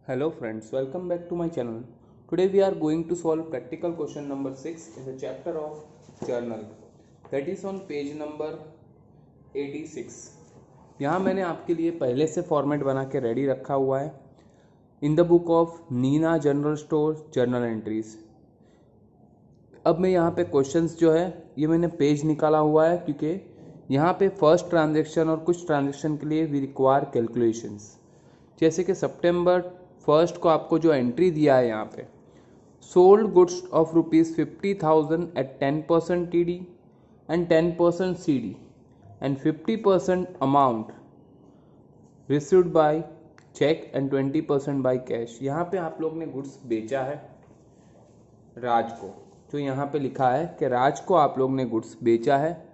Hello friends, welcome back to my channel. Today we are going to solve practical question number 6 in the chapter of journal, that is on page number 86. यहाँ मैंने आपके लिए पहले से format बना के ready रखा हुआ है in the book of Neena general store journal entries. अब मैं यहाँ पे क्वेश्चंस जो है ये मैंने पेज निकाला हुआ है क्योंकि यहाँ पे फर्स्ट ट्रांजेक्शन और कुछ ट्रांजेक्शन के लिए वी रिक्वायर कैलकुलेशंस। जैसे कि सितंबर 1 को आपको जो एंट्री दिया है यहाँ पे, sold goods of ₹50,000 at 10% TD and 10% CD and 50% amount received by cheque and 20% by cash. यहाँ पे आप लोग ने गुड्स बेचा है राज को, जो यहाँ पे लिखा है कि राज को आप लोग ने गुड्स बेचा है,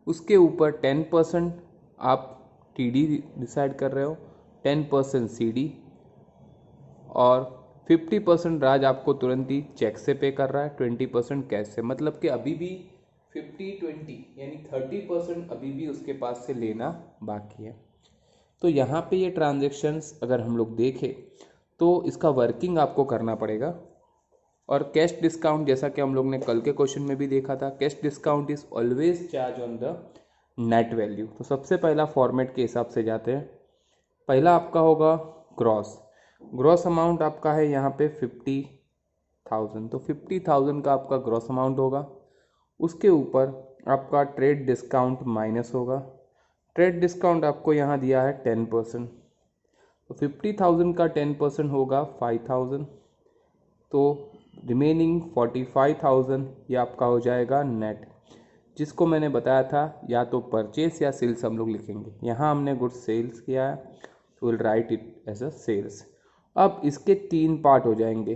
उसके ऊपर 10% आप TD डिसाइड कर रहे हो, 10% CD और 50% राज आपको तुरंत ही चेक से पे कर रहा है, 20% कैश से। मतलब कि अभी भी 50-20 यानी 30% अभी भी उसके पास से लेना बाकी है। तो यहाँ पे ये ट्रांजेक्शन्स अगर हम लोग देखें तो इसका वर्किंग आपको करना पड़ेगा। और कैश डिस्काउंट, जैसा कि हम लोग ने कल के क्वेश्चन में भी देखा था, cash discount is always charge on the net value. तो सबसे पहला फॉर्मेट के हिसाब से जाते हैं। पहला आपका होगा ग्रॉस अमाउंट आपका है यहाँ पे 50,000, तो 50,000 का आपका ग्रॉस अमाउंट होगा। उसके ऊपर आपका ट्रेड डिस्काउंट माइनस होगा। ट्रेड डिस्काउंट आपको यहाँ दिया है 10%, तो 50,000 का 10% होगा 5,000, तो रिमेनिंग 45,000 ये आपका हो जाएगा नेट, जिसको मैंने बताया था या तो परचेस या सेल्स हम लोग लिखेंगे। यहाँ हमने गुड्स सेल्स किया है, तो will write it as a sales. अब इसके 3 पार्ट हो जाएंगे।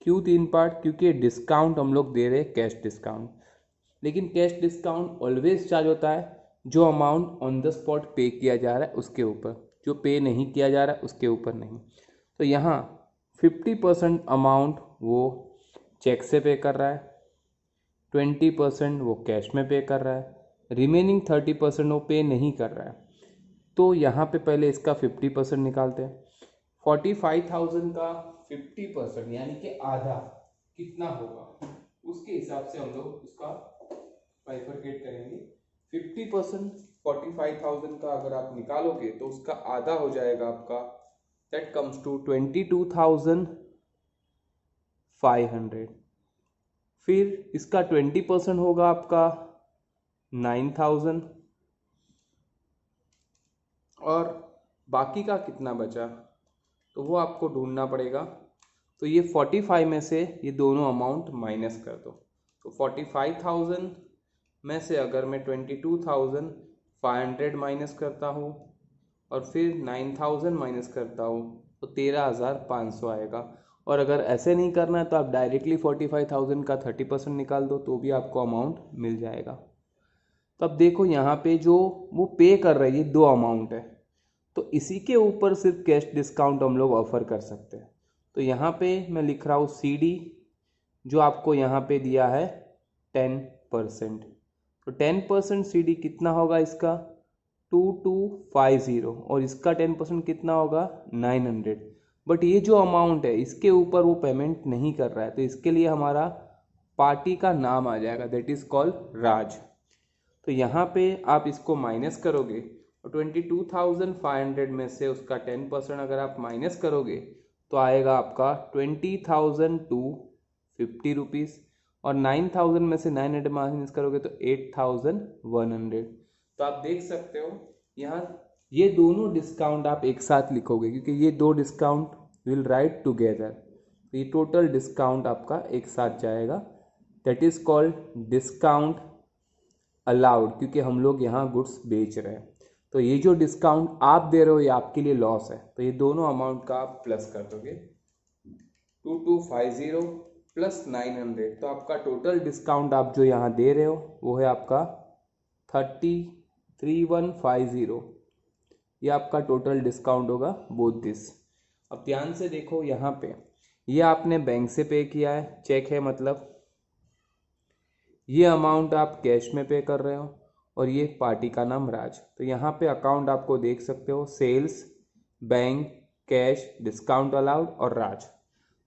क्यों 3 पार्ट? क्योंकि डिस्काउंट हम लोग दे रहे हैं कैश डिस्काउंट, लेकिन कैश डिस्काउंट ऑलवेज चार्ज होता है जो अमाउंट ऑन द स्पॉट पे किया जा रहा है उसके ऊपर, जो पे नहीं किया जा रहा है उसके ऊपर नहीं। तो यहाँ 50% अमाउंट वो चेक से पे कर रहा है, 20% वो कैश में पे कर रहा है, रिमेनिंग 30% वो पे नहीं कर रहा है। तो यहाँ पे पहले इसका 50% निकालते हैं। 45,000 का 50% यानी कि आधा कितना होगा, उसके हिसाब से हम लोग उसका बाइफरकेट करेंगे। 50% 45,000 का अगर आप निकालोगे तो उसका आधा हो जाएगा आपका, दैट कम्स टू 22,500। फिर इसका 20% होगा आपका 9,000, और बाकी का कितना बचा तो वो आपको ढूंढना पड़ेगा। तो ये 45 में से ये दोनों अमाउंट माइनस कर दो। तो 45,000 में से अगर मैं 22,500 माइनस करता हूँ और फिर 9,000 माइनस करता हूँ तो 13,500 आएगा। और अगर ऐसे नहीं करना है तो आप डायरेक्टली 45,000 का 30% निकाल दो तो भी आपको अमाउंट मिल जाएगा। तो अब देखो यहाँ पे जो वो पे कर रही है 2 अमाउंट है, तो इसी के ऊपर सिर्फ कैश डिस्काउंट हम लोग ऑफर कर सकते हैं। तो यहाँ पे मैं लिख रहा हूँ CD, जो आपको यहाँ पे दिया है 10%। तो 10% CD कितना होगा इसका 2250, और इसका 10% कितना होगा 900। बट ये जो अमाउंट है इसके ऊपर वो पेमेंट नहीं कर रहा है, तो इसके लिए हमारा पार्टी का नाम आ जाएगा, दैट इज कॉल्ड राज। तो यहाँ पे आप इसको माइनस करोगे और 22,500 में से उसका 10% अगर आप माइनस करोगे तो आएगा आपका 20,250 रुपीज़, और 9,000 में से 900 माइनस करोगे तो 8,100। तो आप देख सकते हो यहाँ ये दोनों डिस्काउंट आप एक साथ लिखोगे क्योंकि ये 2 डिस्काउंट विल राइट टुगेदर। तो ये टोटल डिस्काउंट आपका एक साथ जाएगा, that is called discount allowed, क्योंकि हम लोग यहाँ गुड्स बेच रहे हैं। तो ये जो डिस्काउंट आप दे रहे हो ये आपके लिए लॉस है, तो ये दोनों अमाउंट का आप प्लस कर दोगे, 2250 प्लस 900। तो आपका टोटल डिस्काउंट आप जो यहाँ दे रहे हो वो है आपका 3150। ये आपका टोटल डिस्काउंट होगा बोथ दिस। अब ध्यान से देखो यहाँ पे, ये आपने बैंक से पे किया है, चेक है मतलब ये अमाउंट आप कैश में पे कर रहे हो, और ये पार्टी का नाम राज। तो यहाँ पे अकाउंट आपको देख सकते हो, sales, bank, cash, discount allowed और राज।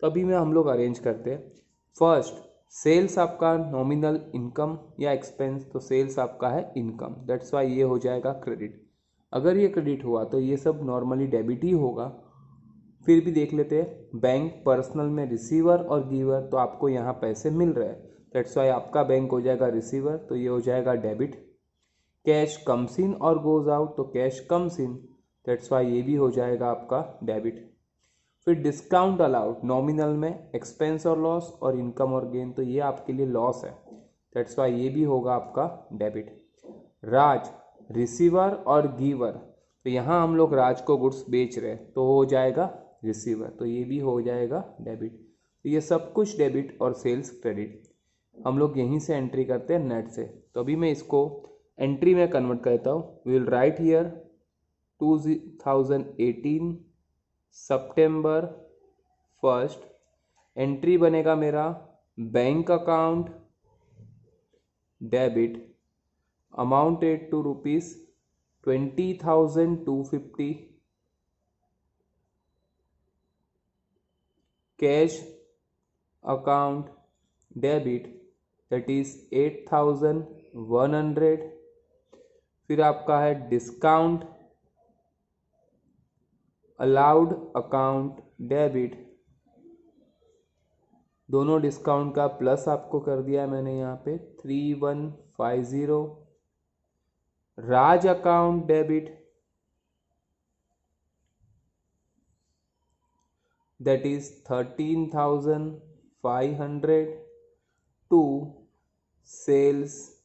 तो अभी में हम लोग अरेंज करते हैं। फर्स्ट, सेल्स आपका नॉमिनल इनकम या एक्सपेंस, तो सेल्स आपका है इनकम, दैट्स वाई ये हो जाएगा क्रेडिट। अगर ये क्रेडिट हुआ तो ये सब नॉर्मली डेबिट ही होगा। फिर भी देख लेते हैं, बैंक पर्सनल में रिसीवर और गिवर, तो आपको यहाँ पैसे मिल रहे हैं, दैट्स वाई आपका बैंक हो जाएगा रिसीवर, तो ये हो जाएगा डेबिट। कैश कम्स इन और गोज आउट, तो cash comes in, that's why ये भी हो जाएगा आपका डेबिट। फिर डिस्काउंट अलाउड नॉमिनल में एक्सपेंस और लॉस और इनकम और गेन, तो ये आपके लिए लॉस है, दैट्स वाई ये भी होगा आपका डेबिट। राज रिसीवर और गिवर, तो यहाँ हम लोग राज को गुड्स बेच रहे हैं तो हो जाएगा रिसीवर, तो ये भी हो जाएगा डेबिट। तो ये सब कुछ डेबिट और सेल्स क्रेडिट हम लोग यहीं से एंट्री करते हैं नेट से। तो अभी मैं इसको एंट्री में कन्वर्ट करता हूँ। वी विल राइट हियर 2018 सितंबर 1, एंट्री बनेगा मेरा bank account debit amounted to rupees 20,250, cash account debit that is 8,100। फिर आपका है डिस्काउंट अलाउड अकाउंट डेबिट, दोनों डिस्काउंट का प्लस आपको कर दिया है मैंने यहाँ पे 3150। Raj account debit that is 13,500 to sales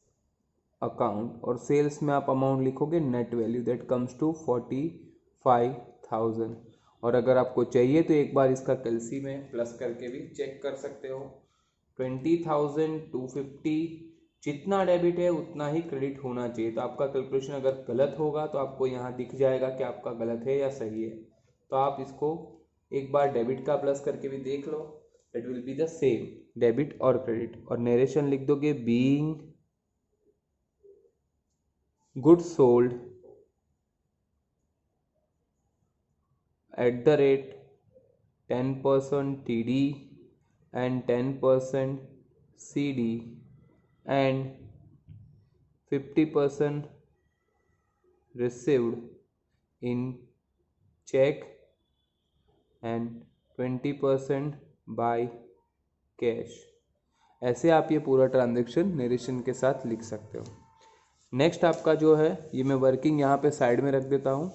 account, और सेल्स में आप अमाउंट लिखोगे net value that comes to 45,000। और अगर आपको चाहिए तो एक बार इसका कैलसी में प्लस करके भी चेक कर सकते हो। 20,250 जितना डेबिट है उतना ही क्रेडिट होना चाहिए। तो आपका कैलकुलेशन अगर गलत होगा तो आपको यहाँ दिख जाएगा कि आपका गलत है या सही है। तो आप इसको एक बार डेबिट का प्लस करके भी देख लो, it will be the same, debit और क्रेडिट। और नरेशन लिख दोगे being goods sold at the rate 10% TD and 10% CD and 50% received in check and 20% by cash. ऐसे आप ये पूरा ट्रांजेक्शन नरेशन के साथ लिख सकते हो। नेक्स्ट आपका जो है ये मैं वर्किंग यहाँ पे साइड में रख देता हूँ।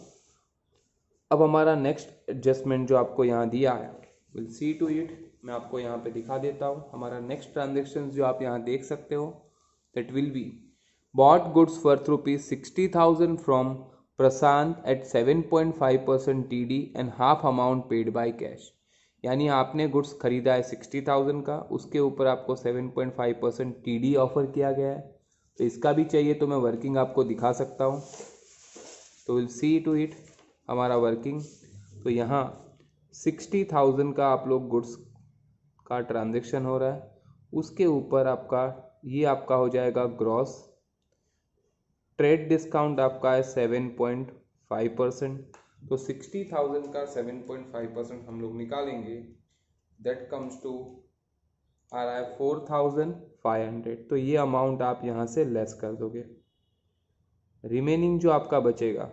अब हमारा नेक्स्ट एडजस्टमेंट जो आपको यहाँ दिया है, विल सी टू इट, मैं आपको यहाँ पे दिखा देता हूँ। हमारा नेक्स्ट ट्रांजेक्शन जो आप यहाँ देख सकते हो that will be bought goods worth rupees 60,000 from Prashant at 7.5% TD and half amount paid by cash. यानी आपने गुड्स खरीदा है 60,000 का, उसके ऊपर आपको 7.5% TD ऑफर किया गया है। तो इसका भी चाहिए तो मैं वर्किंग आपको दिखा सकता हूँ। तो विल सी टू इट हमारा वर्किंग। तो यहाँ 60,000 का आप लोग गुड्स का ट्रांजेक्शन हो रहा है, उसके ऊपर आपका ये आपका हो जाएगा ग्रॉस। ट्रेड डिस्काउंट आपका है 7.5%, तो 60,000 का 7.5% हम लोग निकालेंगे, दैट कम्स टू आ रहा है 4,500। तो ये अमाउंट आप यहाँ से लेस कर दोगे, रिमेनिंग जो आपका बचेगा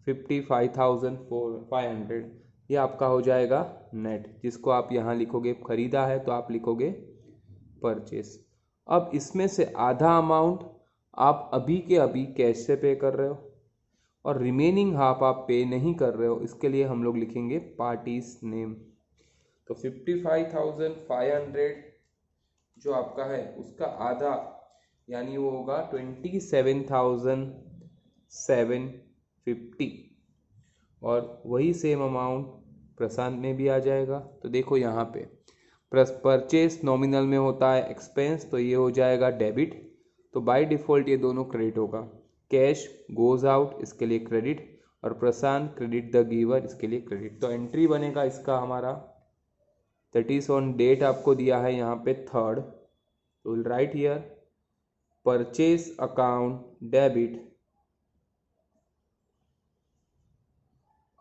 55,500 ये आपका हो जाएगा नेट, जिसको आप यहाँ लिखोगे खरीदा है तो आप लिखोगे परचेस। अब इसमें से आधा अमाउंट आप अभी के अभी कैश से पे कर रहे हो और रिमेनिंग हाफ आप पे नहीं कर रहे हो, इसके लिए हम लोग लिखेंगे पार्टीज नेम। तो 55,500 जो आपका है उसका आधा यानी वो होगा 27,750 और वही सेम अमाउंट प्रशांत में भी आ जाएगा। तो देखो यहाँ पे परचेस नॉमिनल में होता है एक्सपेंस, तो ये हो जाएगा डेबिट, तो बाय डिफ़ॉल्ट ये दोनों क्रेडिट होगा। कैश गोज आउट इसके लिए क्रेडिट और प्रशांत क्रेडिट द गिवर इसके लिए क्रेडिट। तो एंट्री बनेगा इसका हमारा दैट इज ऑन डेट आपको दिया है यहाँ पे 3rd, तो will write here purchase account debit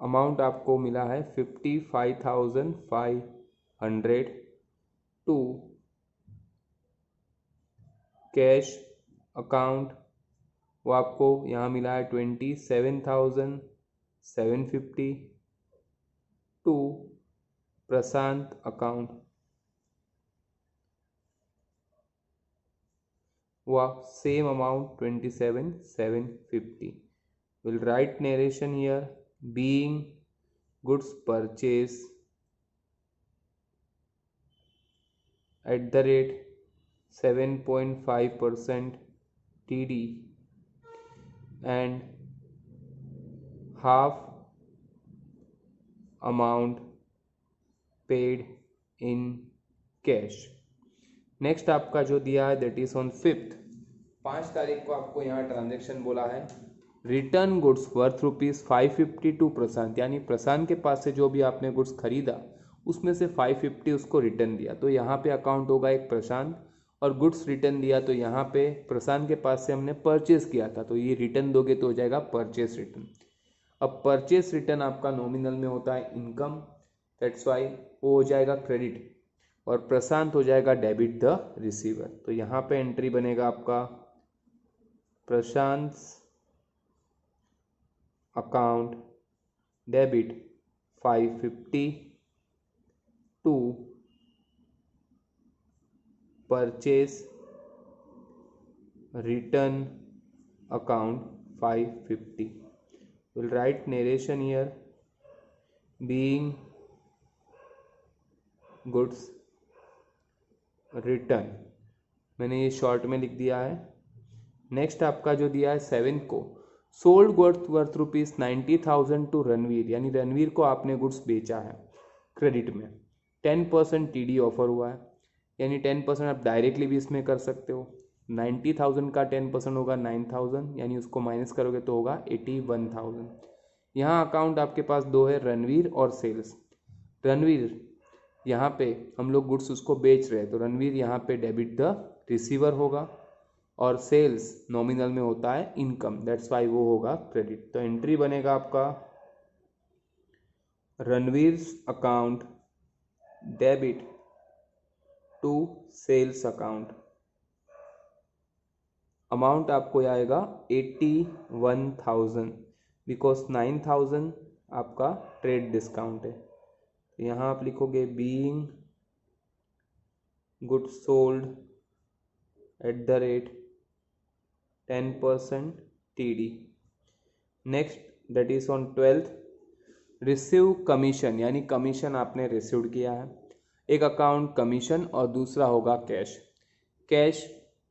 amount आपको मिला है 55,500 टू कैश अकाउंट, वो आपको यहाँ मिला है 27,750 टू प्रशांत अकाउंट, वो same amount 27,750. We'll write narration here. Being goods purchase at the rate 7.5% TD and half amount paid in cash. Next आपका जो दिया है दैट इज ऑन 5 तारीख को आपको यहाँ ट्रांजेक्शन बोला है रिटर्न गुड्स वर्थ ₹550 टू प्रशांत, यानी प्रशांत के पास से जो भी आपने गुड्स खरीदा उसमें से 550 उसको रिटर्न दिया, तो यहाँ पे अकाउंट होगा एक प्रशांत, और गुड्स रिटर्न दिया तो यहाँ पे प्रशांत के पास से हमने परचेस किया था, तो ये रिटर्न दोगे तो हो जाएगा परचेस रिटर्न. अब परचेस रिटर्न आपका नॉमिनल में होता है इनकम, दैट्स वाई वो हो जाएगा क्रेडिट, और प्रशांत हो जाएगा डेबिट द रिसीवर. तो यहाँ पे एंट्री बनेगा आपका Prashant account debit 550 to purchase return account 550. We'll write narration here. Being goods return, मैंने ये शॉर्ट में लिख दिया है. नेक्स्ट आपका जो दिया है 7 को, sold goods worth ₹90,000 to Ranveer, यानी रणवीर को आपने गुड्स बेचा है क्रेडिट में, 10% TD ऑफर हुआ है, यानी 10% आप डायरेक्टली भी इसमें कर सकते हो. 90,000 का 10% होगा 9,000, यानी उसको माइनस करोगे तो होगा 81,000. यहाँ अकाउंट आपके पास दो है, रणवीर और सेल्स. रणवीर यहाँ पे हम लोग गुड्स उसको बेच रहे हैं, तो रणवीर यहाँ पे डेबिट द रिसीवर होगा, और सेल्स नॉमिनल में होता है इनकम, दैट्स वाई वो होगा क्रेडिट. तो एंट्री बनेगा आपका Ranveer account debit to sales account. Amount आपको आएगा 81,000 बिकॉज 9,000 आपका ट्रेड डिस्काउंट है. यहाँ आप लिखोगे being goods sold at the rate 10% TD. Next that is on 12th, receive commission, यानी कमीशन आपने रिसीव किया है. एक अकाउंट कमीशन और दूसरा होगा कैश. कैश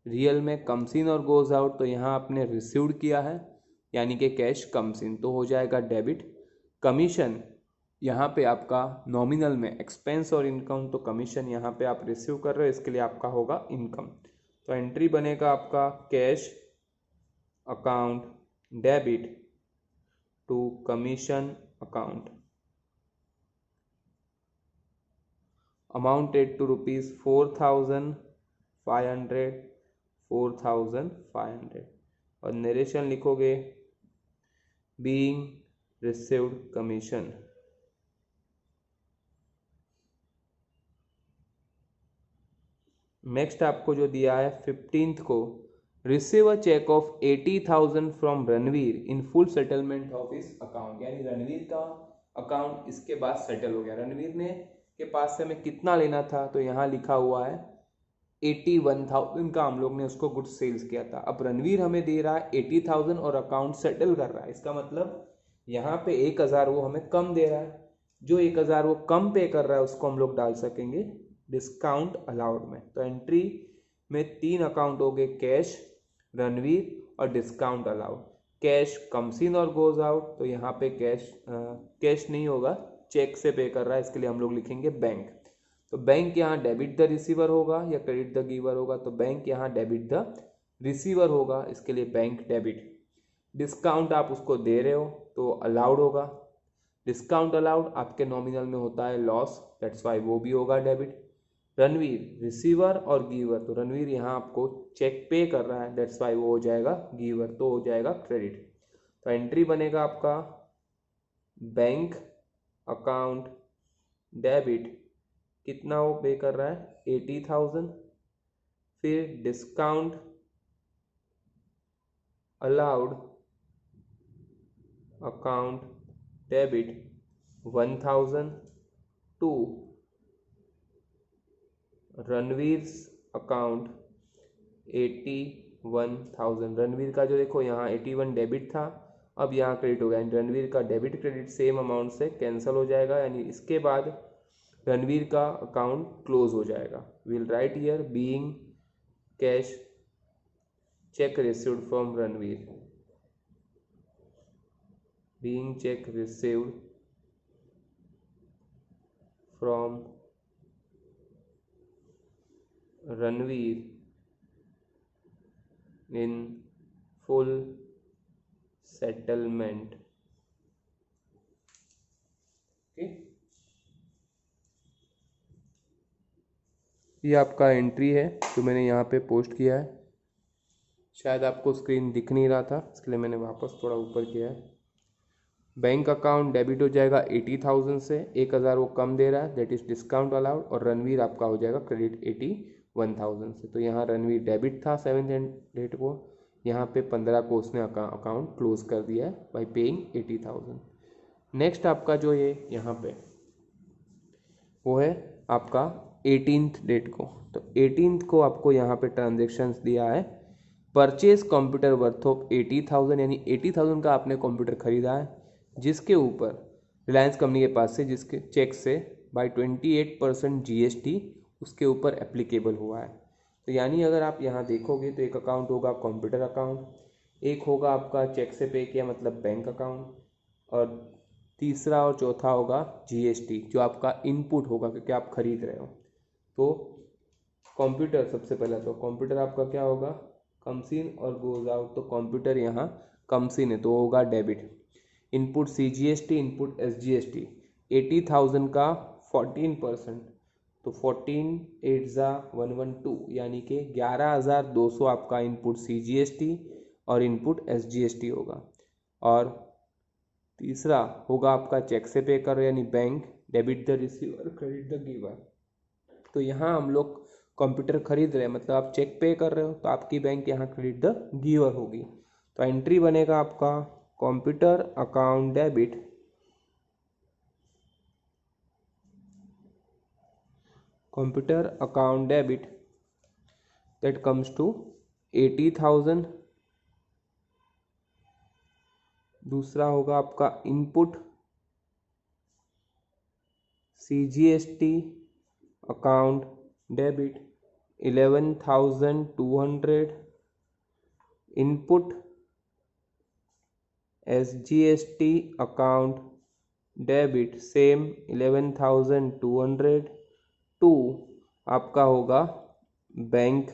रियल में कम्स इन और गोज आउट, तो यहाँ आपने रिसीव किया है यानी कि कैश कम्स इन, तो हो जाएगा डेबिट. कमीशन यहाँ पे आपका नॉमिनल में एक्सपेंस और इनकम, तो कमीशन यहाँ पे आप रिसीव कर रहे हो, इसके लिए आपका होगा इनकम. तो एंट्री बनेगा आपका cash account debit to commission account. Amounted to ₹4,500 4,500, और नरेशन लिखोगे बीइंग रिसीव्ड कमीशन. नेक्स्ट आपको जो दिया है 15th को, receive a cheque of 80,000 from Ranveer in full settlement of his account, यानी रणवीर का अकाउंट इसके बाद सेटल हो गया. रणवीर ने के पास से हमें कितना लेना था, तो यहाँ लिखा हुआ है 81,000 का हम लोग ने उसको गुड्स सेल्स किया था. अब रणवीर हमें दे रहा है 80,000 और अकाउंट सेटल कर रहा है, इसका मतलब यहाँ पे 1,000 वो हमें कम दे रहा है. जो 1,000 वो कम पे कर रहा है उसको हम लोग डाल सकेंगे डिस्काउंट अलाउड में. तो एंट्री में 3 अकाउंट हो गए, कैश, रणवीर और discount allowed. Cash comes in और गोज आउट, तो यहाँ पे कैश नहीं होगा, चेक से पे कर रहा है, इसके लिए हम लोग लिखेंगे बैंक. तो बैंक यहाँ डेबिट द रिसीवर होगा या क्रेडिट द गिवर होगा, तो बैंक यहाँ डेबिट द रिसीवर होगा, इसके लिए बैंक डेबिट. डिस्काउंट आप उसको दे रहे हो तो अलाउड होगा. डिस्काउंट अलाउड आपके नॉमिनल में होता है लॉस, दैट्स वाई वो भी होगा डेबिट. रणवीर रिसीवर और गिवर, तो रणवीर यहाँ आपको चेक पे कर रहा है, दैट्स वाई वो हो जाएगा गिवर, तो हो जाएगा क्रेडिट. तो एंट्री बनेगा आपका बैंक अकाउंट डेबिट कितना वो पे कर रहा है 80,000। फिर discount allowed account debit 1,000 to Ranveer's account 81,000। Ranveer का जो देखो यहाँ 81 डेबिट था, अब यहाँ क्रेडिट हो गया। रणवीर का डेबिट क्रेडिट सेम अमाउंट से कैंसिल हो जाएगा, यानी इसके बाद रणवीर का अकाउंट क्लोज हो जाएगा। Will write here being cash cheque received from Ranveer, being check received from Ranveer in full settlement। Okay, ये आपका एंट्री है जो मैंने यहाँ पे पोस्ट किया है। शायद आपको स्क्रीन दिख नहीं रहा था, इसलिए मैंने वापस थोड़ा ऊपर किया है। बैंक अकाउंट डेबिट हो जाएगा 80,000 से, 1,000 वो कम दे रहा है, दैट इज डिस्काउंट अलाउड। और रणवीर आपका हो जाएगा क्रेडिट 81,000 से। तो यहाँ रणवीर डेबिट था 7th डेट को, यहाँ पे 15 को उसने अकाउंट क्लोज कर दिया है बाई पेइंग 80,000। नेक्स्ट आपका जो ये यहाँ पे वो है आपका 18th डेट को। तो 18th को आपको यहाँ पे ट्रांजेक्शन्स दिया है, परचेज कंप्यूटर वर्थ ऑफ 80,000, यानी 80,000 का आपने कंप्यूटर खरीदा है, जिसके ऊपर रिलायंस कंपनी के पास से जिसके चेक से बाई 28% GST उसके ऊपर एप्लीकेबल हुआ है। तो यानी अगर आप यहाँ देखोगे तो एक अकाउंट होगा कंप्यूटर अकाउंट, एक होगा आपका चेक से पे किया मतलब बैंक अकाउंट, और तीसरा और चौथा होगा GST जो आपका इनपुट होगा क्योंकि आप खरीद रहे हो। तो कंप्यूटर सबसे पहला, तो कंप्यूटर आपका क्या होगा कम्स इन और गोज आउट। तो कंप्यूटर यहाँ कम्स इन है तो होगा debit. Input CGST, input SGST, 80,000 का 14%, तो 14 8 112 यानी कि 11,200 आपका इनपुट CGST और इनपुट SGST होगा। और तीसरा होगा आपका चेक से पे कर रहे यानी bank, debit the receiver credit the giver. तो यहाँ हम लोग कंप्यूटर खरीद रहे हैं मतलब आप चेक पे कर रहे हो तो आपकी बैंक यहाँ क्रेडिट द गिवर होगी। तो एंट्री बनेगा आपका computer account debit that comes to 80,000। दूसरा होगा आपका input CGST account debit 11,200, input SGST account debit same 11,200 to आपका होगा बैंक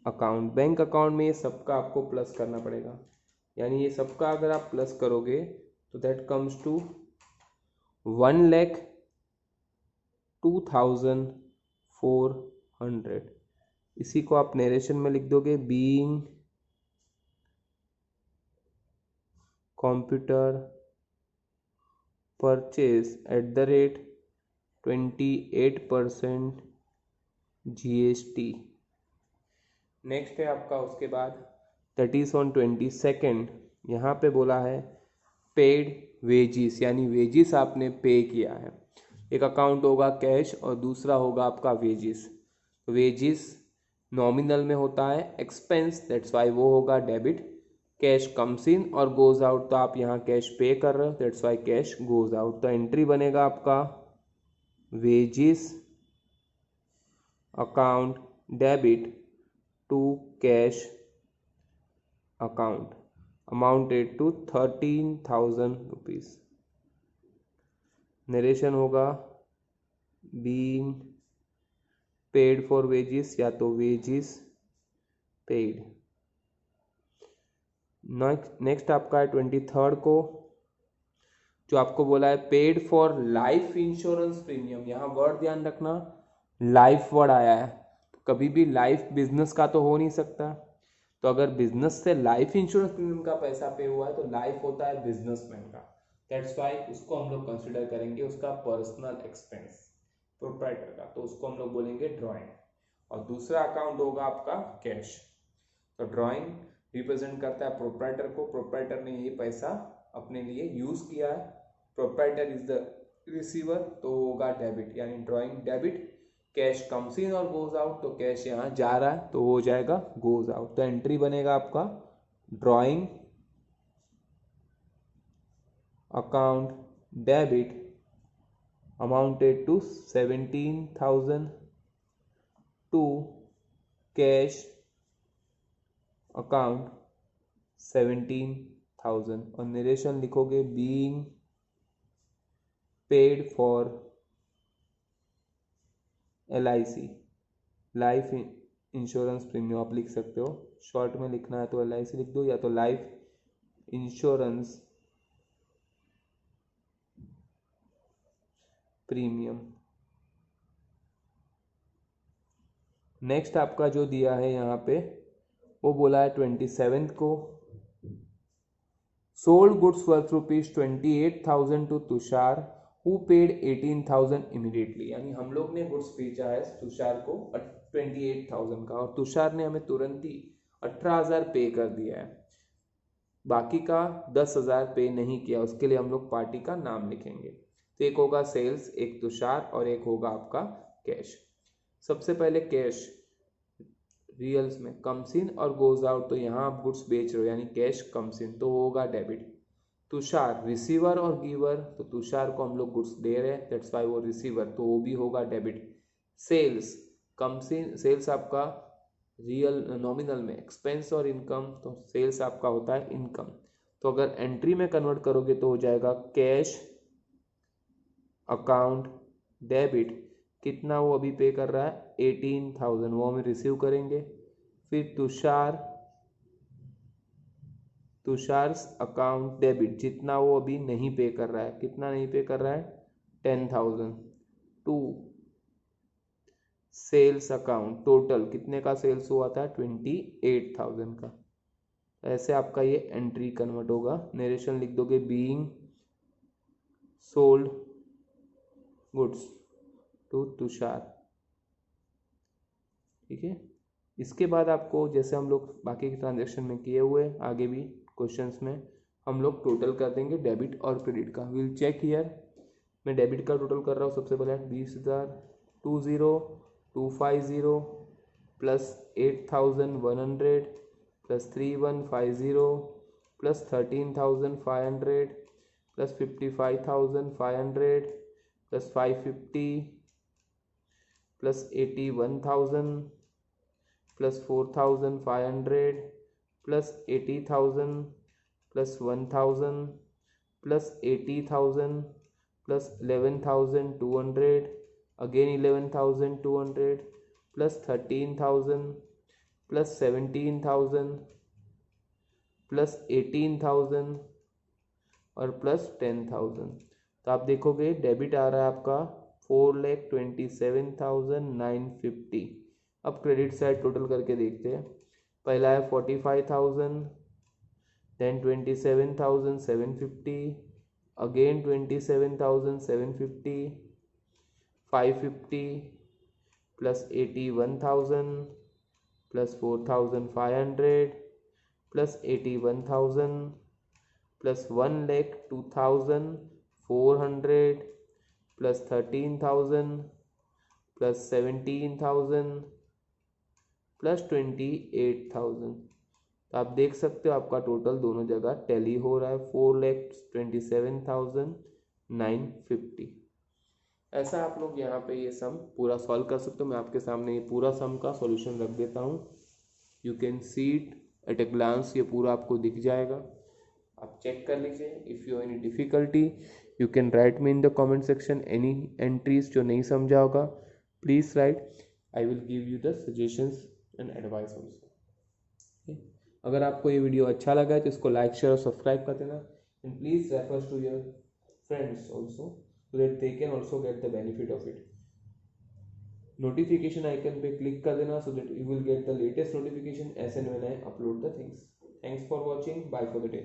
अकाउंट। बैंक अकाउंट में ये सबका आपको प्लस करना पड़ेगा, यानी ये सबका अगर आप प्लस करोगे तो दैट कम्स टू 1,02,400। इसी को आप नरेशन में लिख दोगे being computer purchase at the rate 28% GST। Next है आपका उसके बाद दैट इज ऑन 22nd, यहाँ पे बोला है पेड वेजिस, यानी वेजिस आपने पे किया है। एक अकाउंट होगा कैश और दूसरा होगा आपका वेजिस। वेजिस नॉमिनल में होता है एक्सपेंस, दैट्स वाई वो होगा डेबिट। कैश कम्स इन और गोज आउट, तो आप यहाँ कैश पे कर रहे हो that's why cash goes out. तो एंट्री बनेगा आपका wages account debit to cash account amounted to 13,000 rupees. Narration होगा बीइंग पेड फॉर वेजिस या तो वेजिस पेड। नेक्स्ट आपका है 23rd को, जो आपको बोला है paid for life insurance premium. यहाँ वर्ड ध्यान रखना, लाइफ वर्ड आया है, तो कभी भी लाइफ बिजनेस का तो हो नहीं सकता। तो अगर बिजनेस से लाइफ इंश्योरेंस प्रीमियम का पैसा पे हुआ है तो लाइफ होता है बिजनेसमैन का, दैट्स वाई उसको हम लोग कंसिडर करेंगे उसका पर्सनल एक्सपेंस प्रोप्राइटर का, तो उसको हम लोग बोलेंगे ड्राइंग। और दूसरा अकाउंट होगा आपका कैश। तो ड्राइंग रिप्रेजेंट करता है प्रोप्राइटर को, प्रोप्राइटर ने ये पैसा अपने लिए यूज किया है, प्रोप्राइटर इज द रिसीवर, तो होगा डेबिट, यानी drawing debit. Cash comes in और गोज आउट, तो कैश यहाँ जा रहा है तो हो जाएगा गोज आउट। तो एंट्री बनेगा आपका drawing account debit amounted to 17,000 to cash account 17,000। और नरेशन लिखोगे being paid for LIC, life insurance premium आप लिख सकते हो, शॉर्ट में लिखना है तो LIC लिख दो, या तो लाइफ इंश्योरेंस प्रीमियम। नेक्स्ट आपका जो दिया है यहाँ पे वो बोला है 27th को sold goods worth ₹28,000 to Tushar who paid 18,000 immediately, यानी हम लोग ने गुड्स बेचा है तुषार को 28,000 का, और तुषार ने हमें तुरंत ही 18,000 पे कर दिया है, बाकी का 10,000 पे नहीं किया, उसके लिए हम लोग पार्टी का नाम लिखेंगे। तो एक होगा सेल्स, एक तुषार, और एक होगा आपका कैश। सबसे पहले कैश रियल्स में कम्स इन और गोज आउट, तो यहाँ आप गुड्स बेच रहे हो यानी कैश कम्स इन, तो होगा डेबिट। तुषार रिसीवर और गिवर, तो तुषार को हम लोग गुड्स दे रहे हैं दैट्स वाई वो रिसीवर, तो वो भी होगा debit. Sales comes in, sales आपका रियल नॉमिनल में एक्सपेंस और इनकम, तो सेल्स आपका होता है इनकम। तो अगर एंट्री में कन्वर्ट करोगे तो हो जाएगा कैश अकाउंट डेबिट, कितना वो अभी पे कर रहा है 18,000, वो हमें रिसीव करेंगे। फिर तुषार अकाउंट डेबिट, जितना वो अभी नहीं पे कर रहा है, कितना नहीं पे कर रहा है 10,000, टू सेल्स अकाउंट टोटल कितने का सेल्स हुआ था 28,000 का। ऐसे आपका ये एंट्री कन्वर्ट होगा। नरेशन लिख दोगे being sold goods to Tushar, ठीक है। इसके बाद आपको जैसे हम लोग बाकी के ट्रांजेक्शन में किए हुए आगे भी क्वेश्चंस में हम लोग टोटल कर देंगे डेबिट और क्रेडिट का। विल चेक हियर, मैं डेबिट का टोटल कर रहा हूँ। सबसे पहले 20,000 20,250 plus 8,100 plus 3,150 plus 13,500 plus 55,500 plus 550 plus 81,000 plus 4,500 plus 80,000 plus 1,000 plus 80,000 plus 11,200 again 11,200 plus 13,000 plus 17,000 plus 18,000 और प्लस 10,000। तो आप देखोगे डेबिट आ रहा है आपका 4,27,950। अब क्रेडिट साइड टोटल करके देखते हैं। पहला है 45,000, then 27,750, again 27,750, 550 plus 81,000 plus 4,500 plus 81,000 plus 1,02,400 plus 13,000 plus 17,000 plus 28,000। तो आप देख सकते हो आपका टोटल दोनों जगह टैली हो रहा है 4,27,950। ऐसा आप लोग यहाँ पे ये सम पूरा सॉल्व कर सकते हो। मैं आपके सामने ये पूरा सम का सॉल्यूशन रख देता हूँ, you can see it at a glance, ये पूरा आपको दिख जाएगा, आप चेक कर लीजिए। If you any difficulty you can write me in the comment section, any entries जो नहीं समझा होगा please write, I will give you the suggestions and advice also. अगर आपको ये वीडियो अच्छा लगा है तो इसको लाइक शेयर और सब्सक्राइब कर देना, and please refer to your friends also so that they can also get the benefit of it. Notification icon पे click कर देना so that you will get the latest notification as and when I upload the things. Thanks for watching. Bye for the day.